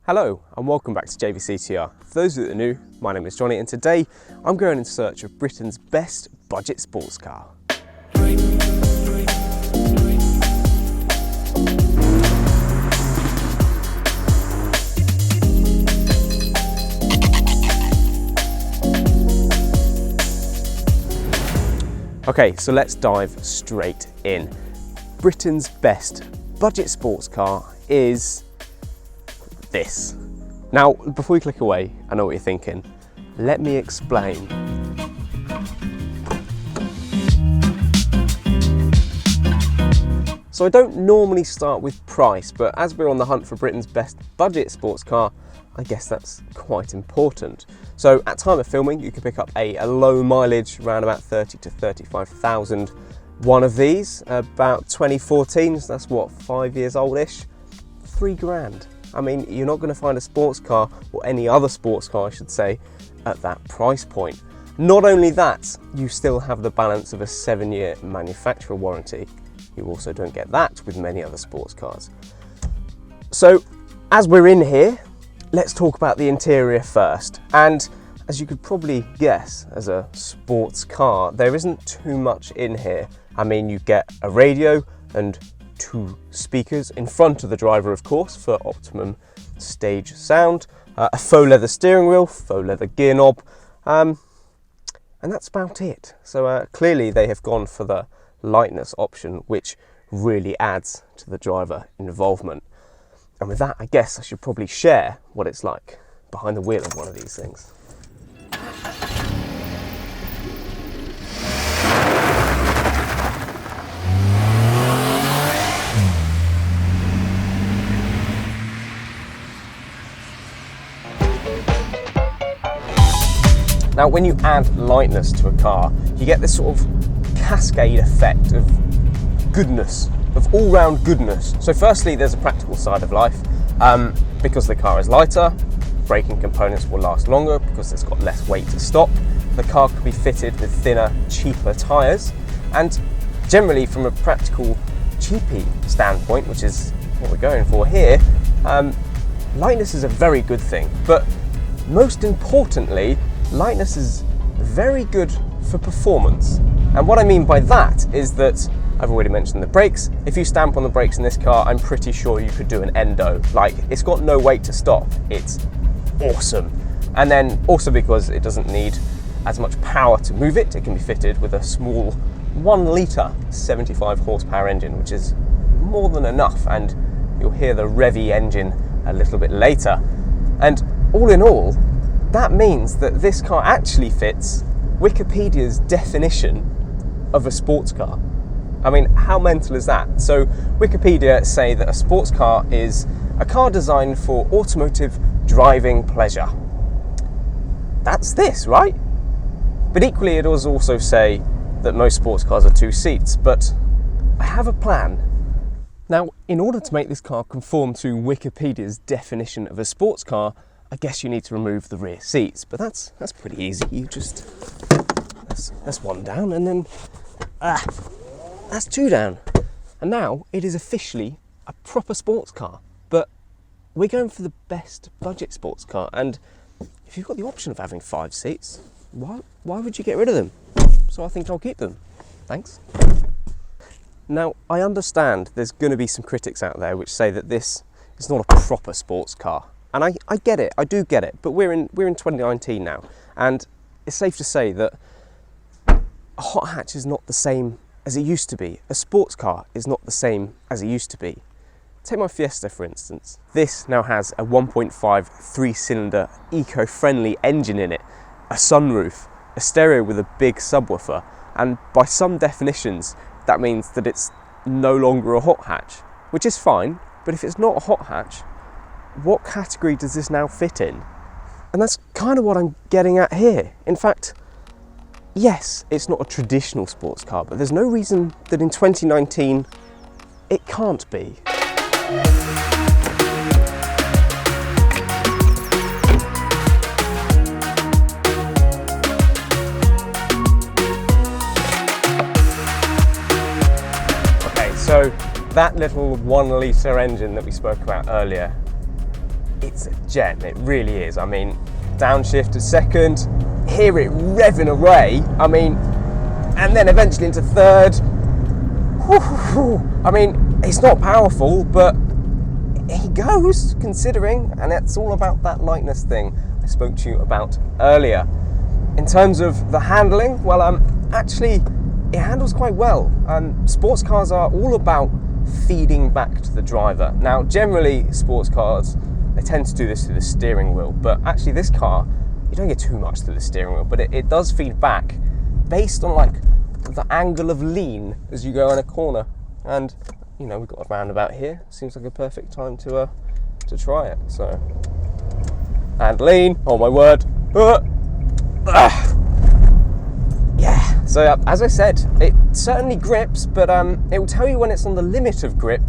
Hello and welcome back to JVCTR. For those that are new, my name is Johnny and today I'm going in search of Britain's best budget sports car. Okay, so let's dive straight in. Britain's best budget sports car is this. Now, before you click away, I know what you're thinking. Let me explain. So I don't normally start with price, but as we're on the hunt for Britain's best budget sports car, I guess that's quite important. So at time of filming, you can pick up a low mileage, around about 30 to 35,000. One of these, about 2014, so that's what, 5 years old-ish, £3,000. I mean, you're not going to find a sports car, or any other sports car I should say, at that price point. Not only that, you still have the balance of a 7-year manufacturer warranty. You also don't get that with many other sports cars. So, as we're in here, let's talk about the interior first. And as you could probably guess, as a sports car, there isn't too much in here. I mean, you get a radio and 2 speakers in front of the driver, of course, for optimum stage sound, a faux leather steering wheel, faux leather gear knob, and that's about it. So clearly they have gone for the lightness option, which really adds to the driver involvement. And with that, I guess I should probably share what it's like behind the wheel of one of these things. Now, when you add lightness to a car, you get this sort of cascade effect of goodness, of all-round goodness. So firstly, there's a practical side of life. Because the car is lighter, braking components will last longer because it's got less weight to stop. The car can be fitted with thinner, cheaper tyres. And generally, from a practical, cheapy standpoint, which is what we're going for here, lightness is a very good thing. But most importantly, lightness is very good for performance. And what I mean by that is that, I've already mentioned the brakes. If you stamp on the brakes in this car, I'm pretty sure you could do an endo. Like, it's got no weight to stop. It's awesome. And then also because it doesn't need as much power to move it, it can be fitted with a small 1 litre 75 horsepower engine, which is more than enough. And you'll hear the revvy engine a little bit later. And all in all, that means that this car actually fits Wikipedia's definition of a sports car. I mean, how mental is that? So Wikipedia say that a sports car is a car designed for automotive driving pleasure. That's this, right? But equally, it does also say that most sports cars are 2 seats, but I have a plan. Now, in order to make this car conform to Wikipedia's definition of a sports car, I guess you need to remove the rear seats, but that's pretty easy. You just, that's 1 down, and then, that's 2 down. And now it is officially a proper sports car, but we're going for the best budget sports car. And if you've got the option of having 5 seats, why would you get rid of them? So I think I'll keep them. Thanks. Now, I understand there's going to be some critics out there which say that this is not a proper sports car. And I get it, I do get it, but we're in 2019 now, and it's safe to say that a hot hatch is not the same as it used to be. A sports car is not the same as it used to be. Take my Fiesta, for instance. This now has a 1.5 3-cylinder eco-friendly engine in it, a sunroof, a stereo with a big subwoofer, and by some definitions, that means that it's no longer a hot hatch, which is fine, but if it's not a hot hatch, what category does this now fit in? And that's kind of what I'm getting at here. In fact, yes, it's not a traditional sports car, but there's no reason that in 2019 it can't be. Okay, so that little 1 litre engine that we spoke about earlier, it's a gem, it really is. I mean, downshift to second, hear it revving away, I mean, and then eventually into third. I mean, it's not powerful, but he goes, considering, and it's all about that lightness thing I spoke to you about earlier. In terms of the handling, well, actually, it handles quite well. Sports cars are all about feeding back to the driver. Now, generally, sports cars, they tend to do this through the steering wheel, but actually this car, you don't get too much through the steering wheel, but it does feed back based on like the angle of lean as you go in a corner. And you know, we've got a roundabout here, seems like a perfect time to try it. So, and lean, oh my word. Yeah, so as I said, it certainly grips, but it will tell you when it's on the limit of grip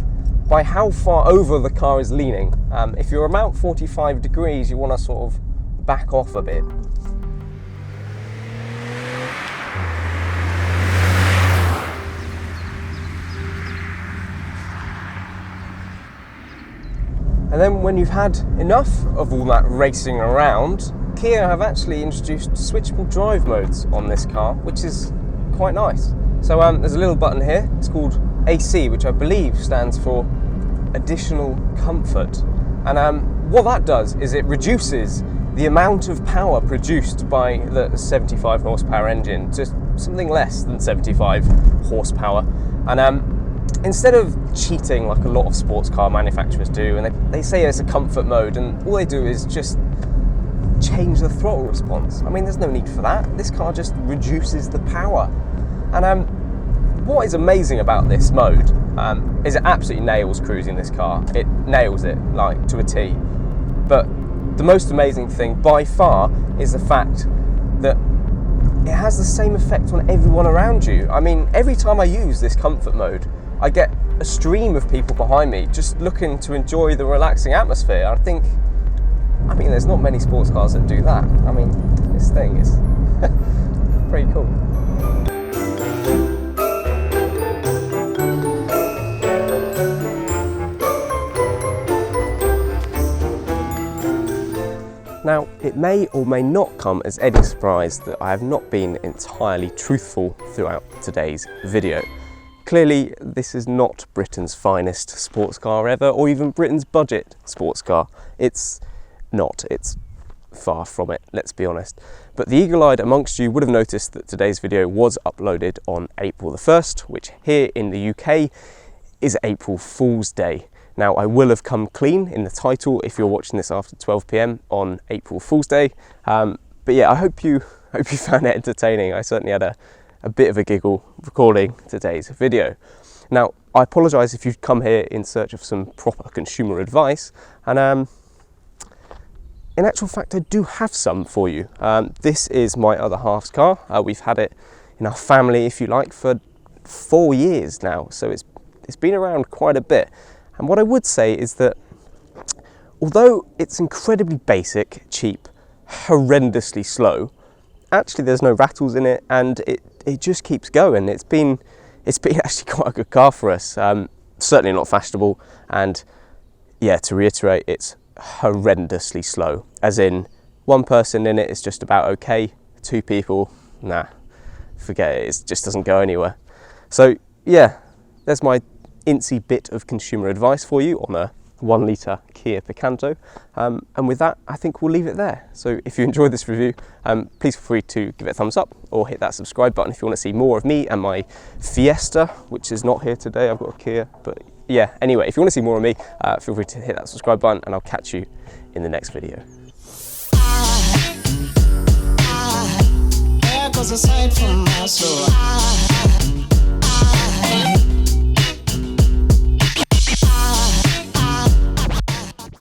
by how far over the car is leaning. If you're about 45 degrees, you want to sort of back off a bit. And then when you've had enough of all that racing around, Kia have actually introduced switchable drive modes on this car, which is quite nice. So there's a little button here, it's called AC, which I believe stands for additional comfort. And what that does is it reduces the amount of power produced by the 75 horsepower engine to something less than 75 horsepower. And instead of cheating like a lot of sports car manufacturers do, and they say it's a comfort mode, and all they do is just change the throttle response. I mean, there's no need for that. This car just reduces the power. And what is amazing about this mode is it absolutely nails cruising this car. It nails it, like, to a T. But the most amazing thing by far is the fact that it has the same effect on everyone around you. I mean, every time I use this comfort mode, I get a stream of people behind me just looking to enjoy the relaxing atmosphere. I mean, there's not many sports cars that do that. I mean, this thing is pretty cool. Now, it may or may not come as any surprise that I have not been entirely truthful throughout today's video. Clearly, this is not Britain's finest sports car ever, or even Britain's budget sports car. It's not. It's far from it, let's be honest. But the eagle-eyed amongst you would have noticed that today's video was uploaded on April the 1st, which here in the UK is April Fool's Day. Now, I will have come clean in the title if you're watching this after 12 PM on April Fool's Day. But yeah, I hope you found it entertaining. I certainly had a bit of a giggle recording today's video. Now, I apologise if you've come here in search of some proper consumer advice, and in actual fact, I do have some for you. This is my other half's car. We've had it in our family, if you like, for 4 years now, so it's been around quite a bit. And what I would say is that although it's incredibly basic, cheap, horrendously slow, actually there's no rattles in it, and it just keeps going. It's been actually quite a good car for us. Certainly not fashionable, and yeah, to reiterate, it's horrendously slow. As in, one person in it is just about okay, 2 people, nah, forget it. It just doesn't go anywhere. So yeah, there's my incy bit of consumer advice for you on a 1 litre Kia Picanto, and with that I think we'll leave it there. So if you enjoyed this review, please feel free to give it a thumbs up or hit that subscribe button if you want to see more of me and my Fiesta, which is not here today. I've got a Kia, but yeah, anyway, if you want to see more of me, feel free to hit that subscribe button, and I'll catch you in the next video. There goes a sight from my soul.